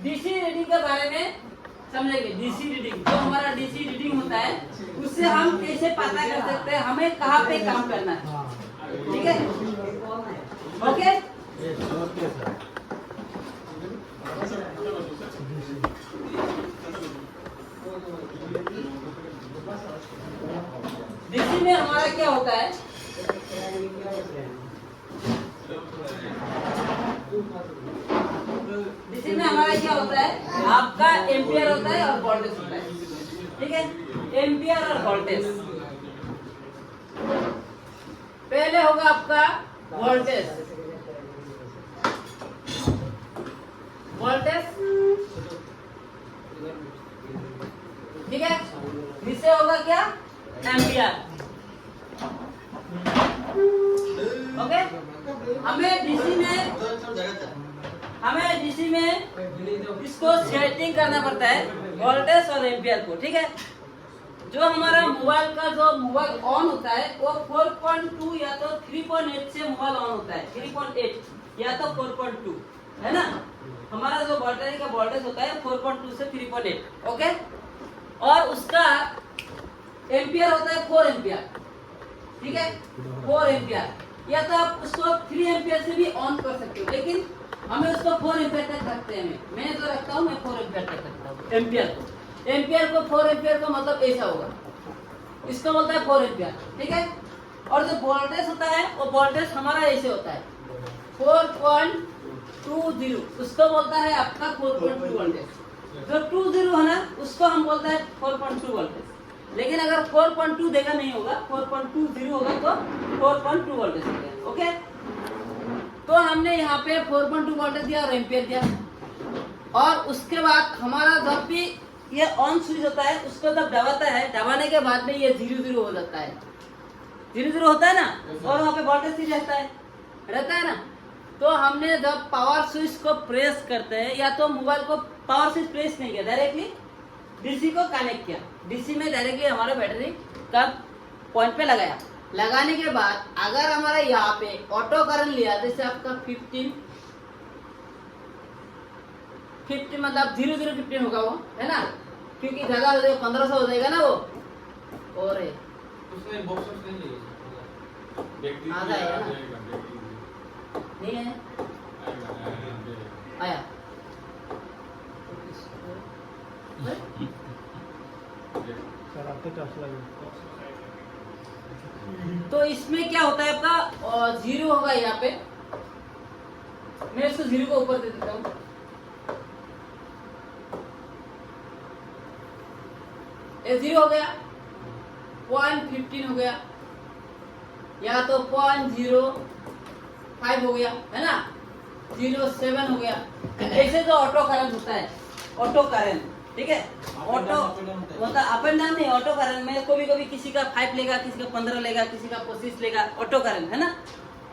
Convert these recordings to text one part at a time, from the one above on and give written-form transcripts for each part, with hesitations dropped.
DC reading के बारे में समझेंगे। डीसी रीडिंग, जो हमारा डीसी रीडिंग होता है उससे हम कैसे पता कर सकते हैं हमें कहाँ पे काम करना है, ठीक है। ओके, डीसी में हमारा क्या होता है, डीसी में हमारा क्या होता है, आपका एम्पियर होता है और वोल्टेज होता है, ठीक है। एम्पियर और वोल्टेज, पहले होगा आपका वोल्टेज, वोल्टेज, ठीक है। इससे होगा क्या, एम्पियर, ओके। हमें डीसी में इसको सेटिंग करना पड़ता है वोल्टेज और एम्पियर को, ठीक है। जो हमारा मोबाइल का जो मोबाइल ऑन होता है वो 4.2 या तो 3.8 से मोबाइल ऑन होता है, 3.8 या तो 4.2, है ना। हमारा जो बैटरी का वोल्टेज होता है 4.2 से 3.8, ओके। और उसका एम्पियर होता है 4 एम्पियर, ठीक है, 4 एम्पियर। या तो आप उसको 3 एम्पियर से भी ऑन कर सकते हो, लेकिन हमें उसको 4 एम्पियर तक रखते हैं। मैं जो रखता हूँ मैं 4 एम्पियर तक रखता हूँ एम्पियर को। एम्पियर को 4 एम्पियर का मतलब ऐसा होगा, इसका बोलता है 4 एम्पियर, ठीक है। और जो वोल्टेज होता है वो वोल्टेज हमारा ऐसे होता है 4.20, उसको बोलता है आपका 4.2 वोल्टेज। जो 20 है ना उसको हम बोलते हैं 4.2 वोल्टेज। लेकिन अगर 4.2 देगा नहीं होगा, 4.20 होगा तो 4.2 वोल्टेज होगा, ओके। तो हमने यहाँ पे 4.2 वोल्टेज दिया और एम्पियर दिया। और उसके बाद हमारा जब भी ये ऑन स्विच होता है उसको जब दबाता है, दबाने के बाद में ये 0 हो जाता है, 0 होता है ना, और वहाँ पे वोल्टेज ही रहता है ना। तो हमने जब पावर स्विच को प्रेस करते हैं, या तो मोबाइल को पावर स्विच प्रेस नहीं किया, डायरेक्टली डीसी को कनेक्ट किया, डीसी में डायरेक्टली हमारे बैटरी का पॉइंट पे लगाया। लगाने के बाद अगर हमारा यहाँ पे ऑटो करंट लिया, जैसे आपका 15 मतलब 0015 होगा वो, है ना, क्योंकि ज्यादा हो जाएगा 1500 हो जाएगा ना वो, और उसमें बॉक्स नहीं आधा है ना, नहीं है आया। तो इसमें क्या होता है आपका 0 होगा यहाँ पे, मैं इसको 0 को ऊपर दे देता हूँ। ये 0 हो गया, 0.15 हो गया, या तो 0.05 हो गया, है ना, 0.7 हो गया। ऐसे जो ऑटो करंट होता है, ऑटो करंट, ठीक है, ऑटो मतलब अप एंड डाउन नहीं, ऑटो करंट में कभी कभी किसी का 5 लेगा, किसी का 15 लेगा, किसी का 25 लेगा, ऑटो करंट, है ना।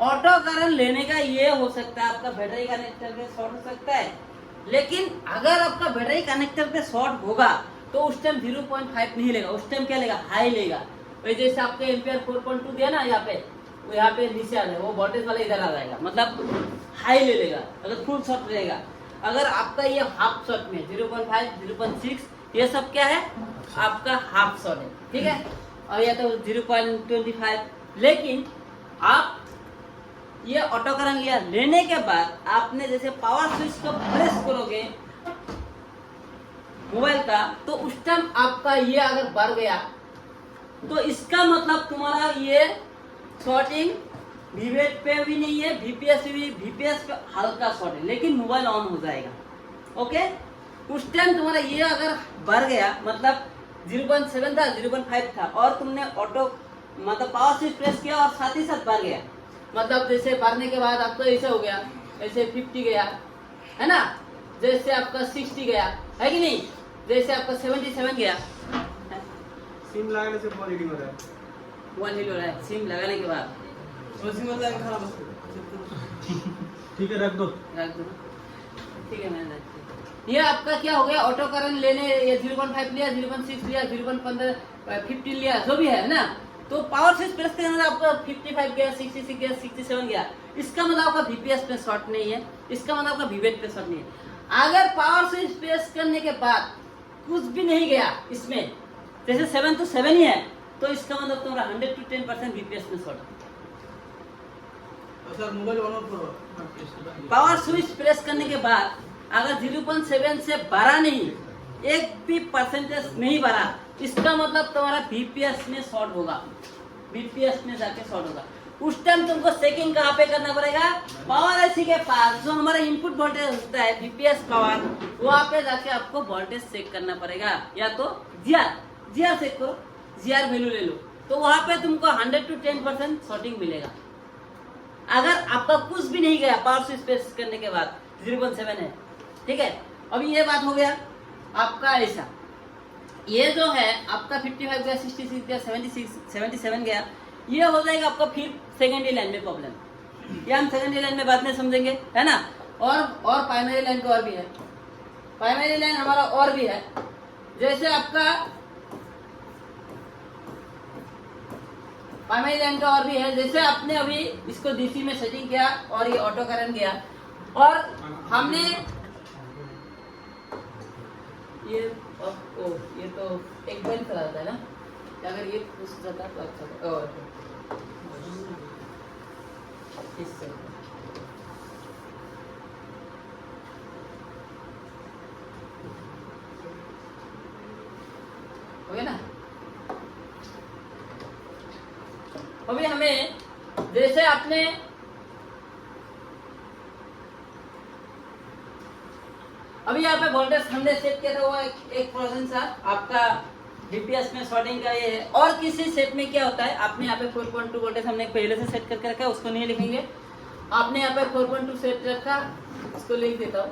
ऑटो करंट लेने का ये हो सकता है आपका बैटरी कनेक्टर पे शॉर्ट हो सकता है। लेकिन अगर आपका बैटरी कनेक्टर पे शॉर्ट होगा तो उस टाइम 0.5 नहीं लेगा, उस टाइम क्या लेगा, हाई लेगा। वही जैसे आपके एम्पियर 4.2 दिया ना, यहाँ पे वो यहाँ पे नीचे आ जाएगा, वो वोल्टेज वाला इधर आ जाएगा, मतलब हाई ले लेगा अगर फुल शॉर्ट रहेगा। अगर आपका ये हाफ शॉर्ट में 0.5 0.6 ये सब क्या है आपका हाफ शॉर्ट है, ठीक है, और या तो 0.25। लेकिन आप ये ऑटो करंट लिया, लेने के बाद आपने जैसे पावर स्विच को प्रेस करोगे मोबाइल का, तो उस टाइम आपका ये अगर बढ़ गया तो इसका मतलब तुम्हारा ये शॉर्टिंग वीवेट पे भी नहीं है, VPS पे हल्का शॉर्ट है, लेकिन मोबाइल ऑन हो जाएगा, ओके। उस टाइम तुम्हारा ये अगर बढ़ गया, मतलब 0.7 था, 0.5 था, और तुमने ऑटो मतलब पावर स्विच प्रेस किया और साथ ही साथ बढ़ गया, मतलब जैसे बढ़ने के बाद आपको ऐसे हो गया, ऐसे 50 गया, है ना, जैसे आपका 60 गया, है कि नहीं, जैसे आपका 77 गया। सिम लगाने से 1 रीडिंग हो रहा है, 1 रीड हो रहा है सिम लगाने के बाद। ठीक है, रख दो, ठीक है, मैंने ये आपका क्या हो गया, ऑटो करंट लेने ये 0.5 लिया, 0.6 लिया, 0.15 15 लिया, जो भी है ना। तो पावर स्विच प्रेस करने में आपका 55 गया, 66 गया, 67 गया, इसका मतलब आपका VPS पे शॉर्ट नहीं है, इसका मतलब आपका वीवेट पे शॉर्ट नहीं है। अगर पावर स्विच प्रेस करने के बाद कुछ भी नहीं गया इसमें, जैसे 7 तो 7 ही है, तो इसका मतलब तुम्हारा 100 to 10% बीपीएस में शॉर्ट है। सर मोबाइल ऑन ऑफ करो। पावर स्विच प्रेस करने के बाद अगर 0.7 से बढ़ा नहीं, एक भी परसेंटेज नहीं बढ़ा, इसका मतलब तुम्हारा बीपीएस में शॉर्ट होगा, बीपीएस में जाके शॉर्ट होगा। उस टाइम तुमको चेकिंग कहाँ पे करना पड़ेगा? पावर आईसी के पास जो हमारा इनपुट वोल्टेज होता है बीपीएस पावर, वहाँ पे जाके आपको वोल्टेज चेक करना पड़ेगा। या तो जीआर चेक करो, जीआर वैल्यू ले लो, तो वहाँ पे तुमको 100 to 10% शॉर्टिंग मिलेगा। अगर आपका कुछ भी नहीं गया पावर स्विच प्रेस करने के बाद 0.7 है, ठीक है। अभी ये बात हो गया आपका ऐसा, ये जो है आपका 55 गया, 66 गया, 77 गया, ये हो जाएगा आपका फिर सेकेंडरी लाइन में प्रॉब्लम। ये हम सेकेंडरी लाइन में बाद में समझेंगे, है ना। और प्राइमरी लाइन का और भी है, प्राइमरी लाइन हमारा और भी है। जैसे आपका प्राइमरी लाइन का और भी है, जैसे आपने अभी इसको डीसी में सेटिंग किया और ये ऑटो करंट गया, और हमने ये तो एक बार चला जाता है ना, अगर ये घुस जाता तो अच्छा था। इससे हो गया ना। अभी हमें जैसे आपने अभी यहाँ पे वोल्टेज हमने सेट किया था, वो एक परसेंट सा आपका बीपीएस में शॉर्टिंग का ये है। और किसी सेट में क्या होता है, आपने यहाँ पे 4.2 वोल्टेज हमने पहले से सेट करके रखा है, उसको नहीं लिखेंगे। आपने यहाँ पे 4.2 सेट रखा, उसको लिख देता हूँ,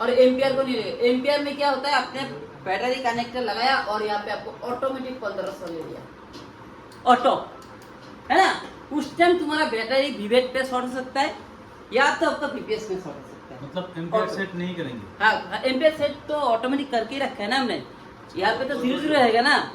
और एम्पियर को नहीं लिखे। एम्पियर में क्या होता है, आपने बैटरी कनेक्टर लगाया और यहाँ पे आपको ऑटोमेटिक 1500 ले लिया, ऑटो, है ना। उस टाइम तुम्हारा बैटरी विवेट पे शॉर्ट हो सकता है, या तो आपका बीपीएस में शॉर्ट हो सकता है। मतलब एम्पियर सेट नहीं करेंगे। हाँ, एम्पियर सेट तो ऑटोमेटिक करके ही रखा है ना हमने। यहाँ पे तो 0 रहेगा ना,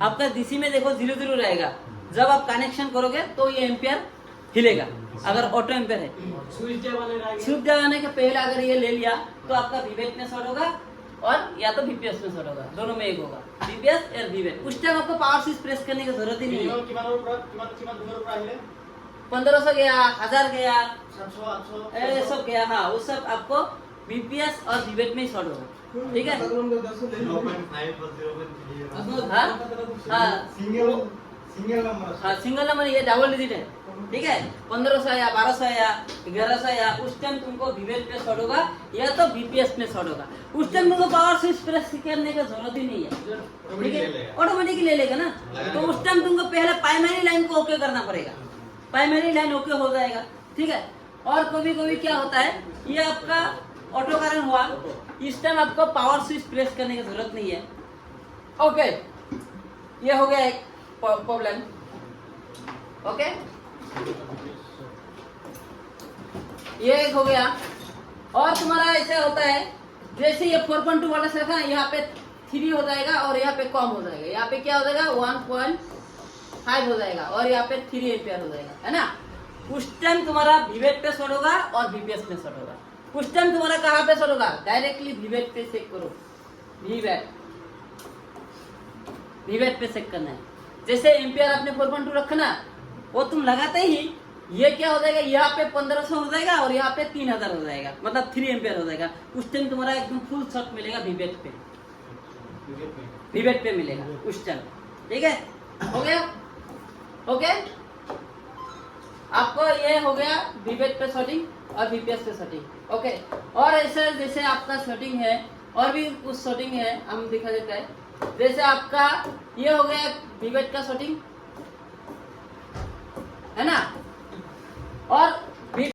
आपका डीसी में देखो 0 रहेगा। जब आप कनेक्शन करोगे तो ये एम्पियर हिलेगा, अगर ऑटो एम्पियर है। स्विच दबाने के पहले अगर ये ले लिया तो आपका विवेट में शॉर्ट होगा, और या तो बीपीएस में शॉर्ट होगा, दोनों में एक होगा, बीपीएस या विवेट। उस टाइम आपको पावर स्विच प्रेस करने की जरूरत ही नहीं है। 1500 गया, 1000 गया, 700 सब गया, हाँ, वो सब आपको बीपीएस और विवेट में ही शॉर्ट होगा, ठीक है। हाँ, सिंगल नंबर ये डबल डिजिट है, ठीक है। 1500 या 1200 या 1100 या उस टाइम तुमको विवेट पे शॉर्ट होगा, या तो बीपीएस में शॉर्ट होगा। उस टाइम तुमको पावर स्विच प्रेस करने की जरूरत ही नहीं है, ठीक है, ऑटोमेटिक ले लेगा ना। तो उस टाइम तुमको पहले प्राइमरी लाइन को ओके करना पड़ेगा, प्राइमरी लाइन ओके हो जाएगा, ठीक है। और कभी कभी क्या होता है, ये आपका ऑटो करंट हुआ, इस टाइम आपको पावर स्विच प्रेस करने की जरूरत नहीं है, ओके। ये हो गया एक प्रॉब्लम, ओके, ये एक हो गया। और तुम्हारा ऐसा होता है, जैसे ये 4.2 वोल्टेज रखा, यहाँ पे 3 हो जाएगा और यहाँ पे कम हो जाएगा, यहाँ पे क्या हो जाएगा 1.5 हो जाएगा, और यहाँ पे 3 एम्पियर हो जाएगा, है ना। उस टाइम तुम्हारा विवेट पे शॉर्ट होगा और बीपीएस पे शॉर्ट होगा। उस टाइम तुम्हारा कहाँ पे शॉर्ट होगा, डायरेक्टली विवेट पे चेक करो, विवेट पे चेक करना है। जैसे एम्पियर आपने 4.2 रखा ना, वो तुम लगाते ही ये क्या हो जाएगा, यहाँ पे 1500 हो जाएगा और यहाँ पे 3000 हो जाएगा, मतलब 3 एम्पियर हो जाएगा। उस टाइम तुम्हारा एकदम फुल शॉट मिलेगा विवेट पे मिलेगा उस टाइम, ठीक है। हो गया, ओके। आपको ये हो गया विवेट पे शॉर्टिंग और बीपीएस पे शॉर्टिंग, ओके। और ऐसे जैसे आपका शॉर्टिंग है, और भी कुछ शॉर्टिंग है, हम दिखा देते हैं। जैसे आपका ये हो गया विवेट का शॉर्टिंग, है ना। और